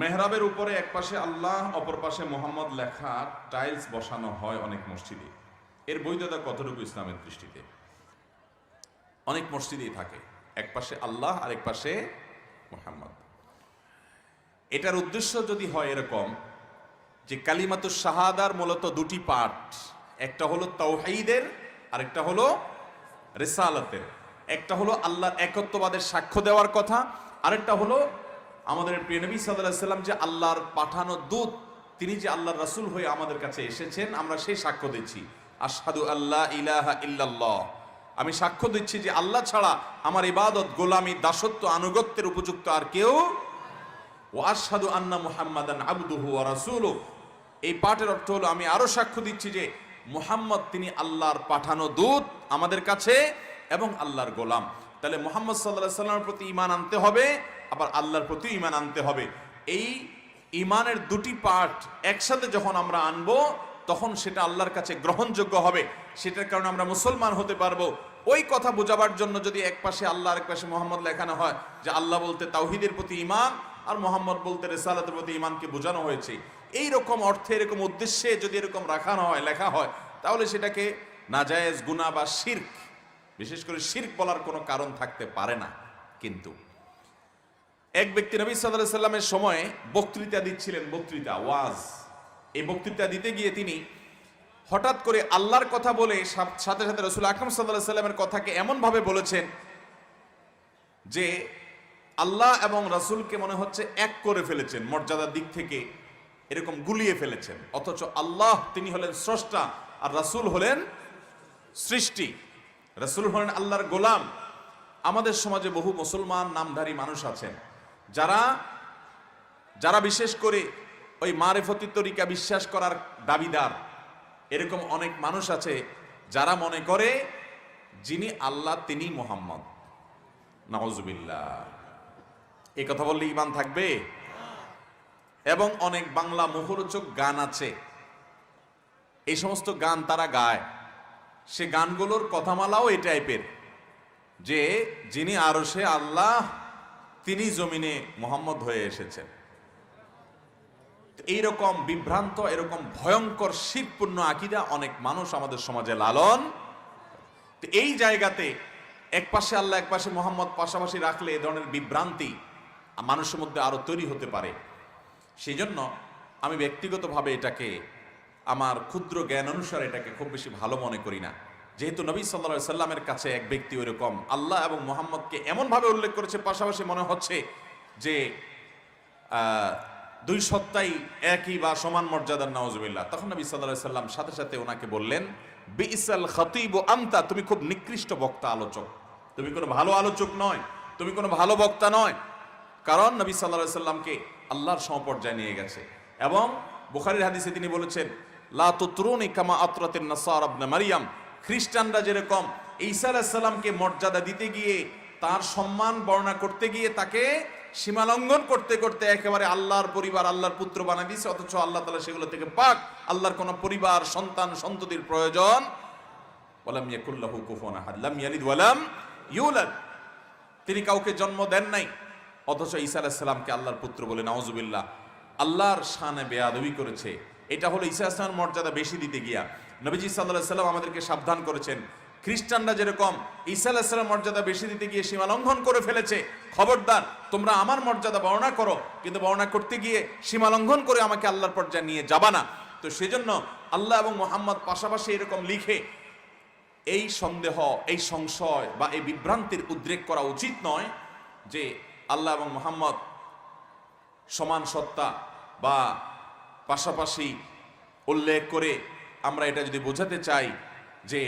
মেহরাবের উপরে এক পাশে আল্লাহ, অপর পাশে মোহাম্মদ লেখা টাইলস বসানো হয় অনেক মসজিদে। এর বৈধতা কতটুকু ইসলামের দৃষ্টিতে? অনেক মসজিদেই থাকে, এক পাশে আল্লাহ আর এক পাশে মোহাম্মদ। এটার উদ্দেশ্য যদি হয় এরকম যে কালিমাতুশ শাহাদার মূলত দুটি পার্ট, একটা হলো তাওহীদের আর একটা হলো রিসালাতের। একটা হলো আল্লাহর একত্ববাদের সাক্ষ্য দেওয়ার কথা, আরেকটা হলো আমাদের প্রিয় নবী সাল্লাল্লাহু আলাইহি ওয়াসাল্লাম যে আল্লাহর পাঠানো দূত, তিনি যে আল্লাহর রাসূল হয়ে আমাদের কাছে এসেছেন, আমরা সেই সাক্ষ্য দিচ্ছি। আশহাদু আল্লা ইলাহা ইল্লাল্লাহ, আমি সাক্ষ্য দিচ্ছি যে আল্লাহ ছাড়া আমার ইবাদত, গোলামি, দাসত্ব, আনুগত্যের উপযুক্ত আর কেউ। ওয়া আশহাদু আন্না মুহাম্মাদান আবদুহু ওয়া রাসূলুহু, এই পাঠের অর্থ হলো আমি আরো সাক্ষ্য দিচ্ছি যে মুহাম্মদ তিনি আল্লাহর পাঠানো দূত আমাদের কাছে এবং আল্লাহর গোলাম। তাহলে মুহাম্মদ সাল্লাল্লাহু আলাইহি ওয়াসাল্লামের প্রতি ঈমান আনতে হবে, আবার আল্লাহর প্রতি ঈমান আনতে হবে। এই ঈমানের দুটি পার্ট একসাথে যখন আমরা আনবো তখন সেটা আল্লাহর কাছে গ্রহণযোগ্য হবে, সেটার কারণে আমরা মুসলমান হতে পারবো। ওই কথা বোঝাবার জন্য যদি এক পাশে আল্লাহ আর এক পাশে মোহাম্মদ লেখানো হয়, যে আল্লাহ বলতে তাওহীদের প্রতি ঈমান আর মোহাম্মদ বলতে রিসালাতের প্রতি ঈমানকে বোঝানো হয়েছে, এই রকম অর্থে, এরকম উদ্দেশ্যে যদি এরকম রাখানো হয়, লেখা হয়, তাহলে সেটাকে নাজায়েজ, গুনাহ বা শিরক, বিশেষ করে শিরক বলার কোনো কারণ থাকতে পারে না। কিন্তু এক ব্যক্তি নবী সাল্লাল্লাহু আলাইহি সাল্লামের সময়ে বক্তৃতা দিচ্ছিলেন, বক্তৃতা, ওয়াজ। এই বক্তৃতা দিতে গিয়ে তিনি হঠাৎ করে আল্লাহর কথা বলে সাথে সাথে রাসূল আকরাম সাল্লাল্লাহু আলাইহি সাল্লামের কথাকে এমন ভাবে বলেছেন যে আল্লাহ এবং রাসূলকে মনে হচ্ছে এক করে ফেলেছেন, মর্যাদার দিক থেকে এরকম গুলিয়ে ফেলেছেন। অথচ আল্লাহ তিনি হলেন স্রষ্টা আর রাসূল হলেন সৃষ্টি, রাসূল হলেন আল্লাহর গোলাম। আমাদের সমাজে বহু মুসলমান নামধারী মানুষ আছেন যারা বিশেষ করে ওই মারিফতি তরিকা বিশ্বাস করার দাবিদার। এরকম অনেক মানুষ আছে যারা মনে করে যিনি আল্লাহ তিনি মুহাম্মদ। নাউজুবিল্লাহ, এই কথা বললে ঈমান থাকবে? এবং অনেক বাংলা মুখরোচক গান আছে, এই সমস্ত গান তারা গায়, সে গানগুলোর কথামালাও এই টাইপের যে যিনি আরশে আল্লাহ তিনি জমিনে মুহাম্মদ হয়ে এসেছেন। এইরকম বিভ্রান্ত, এরকম ভয়ঙ্কর শিরকপূর্ণ আকীদা অনেক মানুষ আমাদের সমাজে লালন। এই জায়গাতে এক পাশে আল্লাহ এক পাশে মুহাম্মদ পাশাপাশি রাখলে এ ধরনের বিভ্রান্তি মানুষের মধ্যে আরো তৈরি হতে পারে। সেই জন্য আমি ব্যক্তিগতভাবে এটাকে, আমার ক্ষুদ্র জ্ঞান অনুসারে এটাকে খুব বেশি ভালো মনে করি না। যেহেতু নবী সাল্লাল্লাহু আলাইহি সাল্লামের কাছে এক ব্যক্তি ওইরকম আল্লাহ এবং মুহাম্মদকে এমনভাবে উল্লেখ করেছে, পাশাপাশি মনে হচ্ছে যে দুই সত্তাই একই বা সমান মর্যাদার, নাউজুবিল্লাহ, তখন নবী সাল্লাল্লাহু আলাইহি সাল্লাম সাথে সাথে ওনাকে বললেন, বিইসাল খতীব আনতা, তুমি খুব নিকৃষ্ট বক্তা, আলোচক, তুমি কোনো ভালো আলোচক নয়, তুমি কোনো ভালো বক্তা নয়। কারণ নবী সাল্লাল্লাহু আলাইহি সাল্লামকে আল্লাহর সমপর্যায়ে নিয়ে গেছে। এবং বুখারীর হাদিসে তিনি বলেছেন, লা তুতরুনি কামা আতরাতিন নাসারা ইবনে মারইয়াম, খ্রিস্টানরা যেরকম ঈসা আলাইহিস সালামকে মর্যাদা দিতে গিয়ে, তার সম্মান বর্ণনা করতে গিয়ে তাকে সীমা লঙ্ঘন করতে করতে একেবারে আল্লাহর পরিবার, আল্লাহর পুত্র বানিয়ে দিয়েছে, অথচ আল্লাহ তাআলা সেগুলো থেকে পাক, আল্লাহর কোনো পরিবার, সন্তান, সন্ততির প্রয়োজন। ওয়ালাম ইয়াকুল লাহু কুফুয়ান আহাদ, লাম ইয়ালিদ ওয়ালাম ইউলাদ, তিনি কাউকে জন্ম দেন নাই, অথচ ঈসা আলাইহিস সালামকে আল্লাহর পুত্র বলে, নাউজুবিল্লাহ, আল্লাহর শানে বেয়াদবি করেছে। এটা হলো ঈসা আলাইহিস সালামের মর্যাদা বেশি দিতে গিয়া। নবীজি সাল্লাল্লাহু আলাইহি সাল্লাম আমাদেরকে সাবধান করেছেন, খ্রিস্টানরা যেরকম ঈসা আলাইহিস সালামের মর্যাদা বেশি দিতে গিয়ে সীমা লঙ্ঘন করে ফেলেছে, খবরদার, তোমরা আমার মর্যাদা বর্ণনা করো, কিন্তু বর্ণনা করতে গিয়ে সীমা লঙ্ঘন করে আমাকে আল্লাহর পর্যায়ে নিয়ে যাবা না। তো সেজন্য আল্লাহ এবং মুহাম্মদ পাশাপাশি এরকম লিখে এই সন্দেহ, এই সংশয় বা এই বিভ্রান্তির উদ্রেক করা উচিত নয় যে আল্লাহ এবং মুহাম্মদ সমান সত্তা বা পাশাপাশি উল্লেখ করে আমরা এটা যদি বোঝাতে চাই যে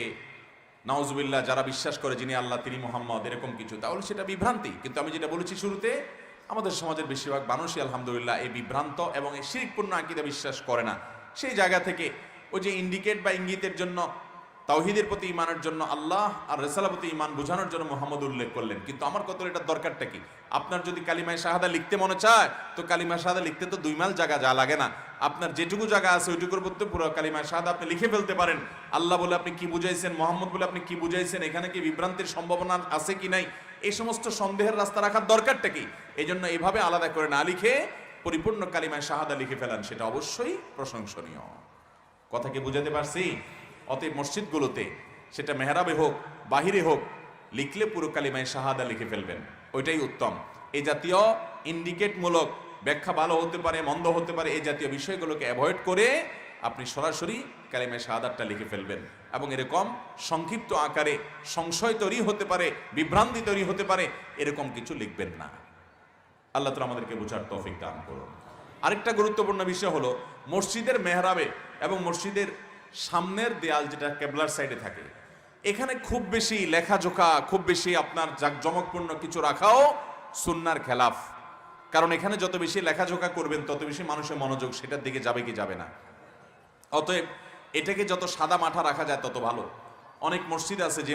নাউজুবিল্লাহ, যারা বিশ্বাস করে যিনি আল্লাহ তিনি মুহাম্মদ, এরকম কিছু, তাহলে সেটা বিভ্রান্তি। কিন্তু আমি যেটা বলেছি শুরুতে, আমাদের সমাজের বেশিরভাগ মানুষই আলহামদুলিল্লাহ এই বিভ্রান্ত এবং এই শিরকপূর্ণ আকীদা বিশ্বাস করে না। সেই জায়গা থেকে ওই যে ইন্ডিকেট বা ইঙ্গিতের জন্য, তাওহীদের প্রতি ঈমানের জন্য আল্লাহ আর রিসালাতের প্রতি ঈমান বোঝানোর জন্য মুহাম্মদ উল্লেখ করলেন। কিন্তু আমার কত এটার দরকারটা কি? আপনার যদি কালিমায়ে শাহাদা লিখতে মনে চায়, তো কালিমায়ে শাহাদা লিখতে তো 2 মাইল জায়গা যা লাগে না। আপনার যেটুকু জায়গা আছে ওইটুকুর মধ্যে পুরো কালিমায়ে শাহাদা আপনি লিখে ফেলতে পারেন। আল্লাহ বলে আপনি কি বুঝাইছেন, মুহাম্মদ বলে আপনি কি বুঝাইছেন, এখানে কি বিভ্রান্তির সম্ভাবনা আছে কি নাই, এই সমস্ত সন্দেহের রাস্তা রাখার দরকারটা কি? এই জন্য এইভাবে আলাদা করে না লিখে পরিপূর্ণ কালিমায় শাহাদা লিখে ফেলান, সেটা অবশ্যই প্রশংসনীয়। কথা কি বুঝাতে পারছি? অতএব মসজিদগুলোতে সেটা মেহরাবে হোক বাহিরে হোক, লিখলে পুরো কালিমায় শাহাদা লিখে ফেলবেন, ওইটাই উত্তম। এই জাতীয় ইন্ডিকেটমূলক ব্যাখ্যা ভালো হতে পারে মন্দ হতে পারে, এই জাতীয় বিষয়গুলোকে অ্যাভয়েড করে আপনি সরাসরি কালিমায়ে শাহাদাতটা লিখে ফেলবেন। এবং এরকম সংক্ষিপ্ত আকারে সংশয় তৈরি হতে পারে, বিভ্রান্তি তৈরি হতে পারে, এরকম কিছু লিখবেন না। আল্লাহ তাআলা আমাদেরকে বোঝার তৌফিক দান করুন। আরেকটা গুরুত্বপূর্ণ বিষয় হলো মসজিদের মেহরাবে এবং মসজিদের সামনের দেয়াল যেটা কেবলার সাইডে থাকে, এখানে খুব বেশি লেখাজোখা, খুব বেশি আপনার জাঁকজমকপূর্ণ কিছু রাখাও সুন্নাহর খেলাফ। কারণ এখানে যত বেশি লেখাজোখা করবেন তত বেশি মানুষের মনোযোগ সেটার দিকে যাবে কি যাবে না। অতএব এটাকে যত সাদা মাঠা রাখা যায় তত ভালো। অনেক মসজিদ আছে যে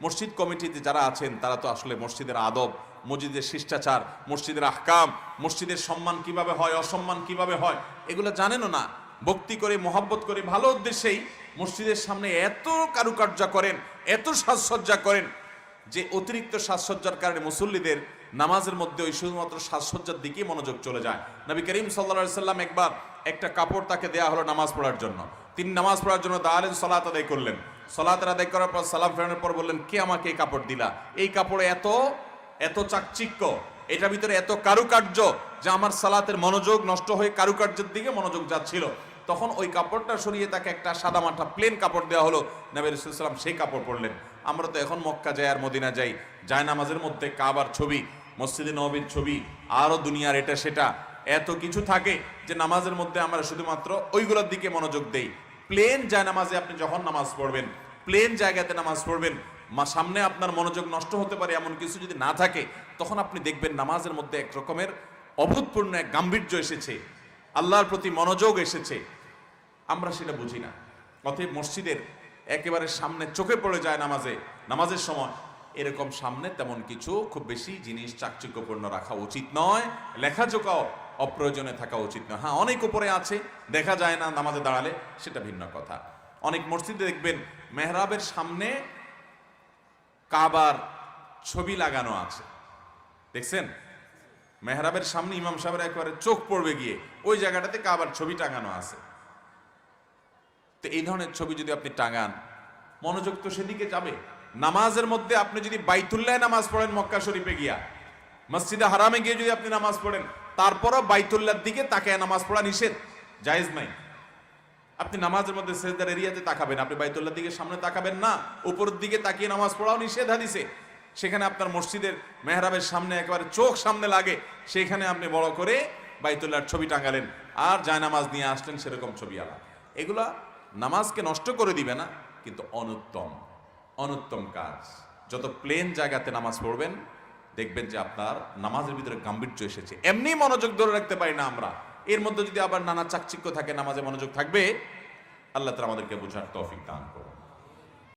মসজিদ কমিটিতে যারা আছেন তারা তো আসলে মসজিদের আদব, মসজিদের শিষ্টাচার, মসজিদের আহকাম, মসজিদের সম্মান কিভাবে হয় অসম্মান কিভাবে হয় এগুলো জানেনও না। ভক্তি করে মহব্বত করে ভালো উদ্দেশ্যেই মসজিদের সামনে এত কারুকার্য করেন, এত সাজসজ্জা করেন যে অতিরিক্ত সাজসজ্জার কারণে মুসল্লিদের নামাজের মধ্যে ওই শুধুমাত্র সাজসজ্জার দিকে মনোযোগ চলে যায়। নবী করিম সাল্লাল্লাহু আলাইহি সাল্লাম একবার একটা কাপড় তাকে দেয়া হলো নামাজ পড়ার জন্য। তিনি নামাজ পড়ার জন্য দাঁড়ালেন, সালাত আদায় করলেন। সালাত আদায় করার পর সালাম ফেরানোর পর বললেন, কে আমাকে এই কাপড় দিলা? এই কাপড়ে এত চাকচিক্য, এটার ভিতরে এত কারুকার্য যে আমার সালাতের মনোযোগ নষ্ট হয়ে কারুকার্যের দিকে মনোযোগ যাচ্ছিল। তখন ওই কাপড়টা সরিয়ে তাকে একটা সাদামাটা প্লেন কাপড় দেওয়া হলো। নবী রাসূলুল্লাহ সাল্লাল্লাহু আলাইহি ওয়াসাল্লাম সেই কাপড় পরলেন। আমরা তো এখন মক্কা যাই আর মদিনা যাই, জায়নামাজের মধ্যে কাবার ছবি, মসজিদে নববীর ছবি, আরো দুনিয়ার এটা সেটা এত কিছু থাকে যে নামাজের মধ্যে আমরা শুধুমাত্র ওইগুলোর দিকে মনোযোগ দেই। প্লেন জায়নামাজে আপনি যখন নামাজ পড়বেন, প্লেন জায়গাতে নামাজ পড়বেন, সামনে আপনার মনোযোগ নষ্ট হতে পারে এমন কিছু যদি না থাকে, তখন আপনি দেখবেন নামাজের মধ্যে এক রকমের অভূতপূর্ণ এক গাম্ভীর্য এসেছে, আল্লাহর প্রতি মনোযোগ এসেছে। আমরা সেটা বুঝি না। অতএব মসজিদের একেবারে সামনে চোখে পড়ে যায় নামাজের সময় এরকম সামনে তেমন কিছু খুব বেশি জিনিস চাকচিক্যপূর্ণ রাখা উচিত নয়, লেখাজোকাও অপ্রয়োজনে থাকা উচিত নয়। হ্যাঁ, অনেক উপরে আছে, দেখা যায় না নামাজে দাঁড়ালে, সেটা ভিন্ন কথা। অনেক মসজিদে দেখবেন মেহরাবের সামনে কাবার ছবি লাগানো আছে, দেখছেন? মেহরাবের সামনে ইমাম সাহেবের একেবারে চোখ পড়বে গিয়ে ওই জায়গাটাতে কাবার ছবি টাঙানো আছে। তো এই ধরনের ছবি যদি আপনি টাঙান, মনোযোগ তো সেদিকে যাবে। নামাজের মধ্যে আপনি যদি বাইতুল্লাহ নামাজ পড়েন, মক্কা শরীফে গিয়া মসজিদে হারামে গিয়ে যদি আপনি নামাজ পড়েন, তারপরও বাইতুল্লাহর দিকে তাকায় নামাজ পড়া নিষেধ, জায়েজ নাই। আপনি নামাজের মধ্যে সেজদার এরিয়াতে তাকাবেন, আপনি বাইতুল্লাহর দিকে সামনে তাকাবেন না, উপরের দিকে তাকিয়ে নামাজ পড়াও নিষেধ হাদিসে। সেখানে আপনার মসজিদের মেহরাবের সামনে একেবারে চোখ সামনে লাগে, সেখানে আপনি বড় করে বাইতুল্লাহর ছবি টাঙালেন আর জায়নামাজ নিয়ে আসলেন সেরকম ছবি আলা। এগুলা নামাজকে নষ্ট করে দিবে না, কিন্তু অনুত্তম কাজ। যত প্লেন জায়গাতে নামাজ পড়বেন দেখবেন যে আপনার নামাজের ভিতরে গাম্ভীর্য এসেছে। এমনি মনোযোগ ধরে রাখতে পারি না আমরা, এর মধ্যে যদি আবার নানা চাকচিক্য থাকে, নামাজে মনোযোগ থাকবে? আল্লাহ তাআলা আমাদেরকে বোঝার তৌফিক দান করুন।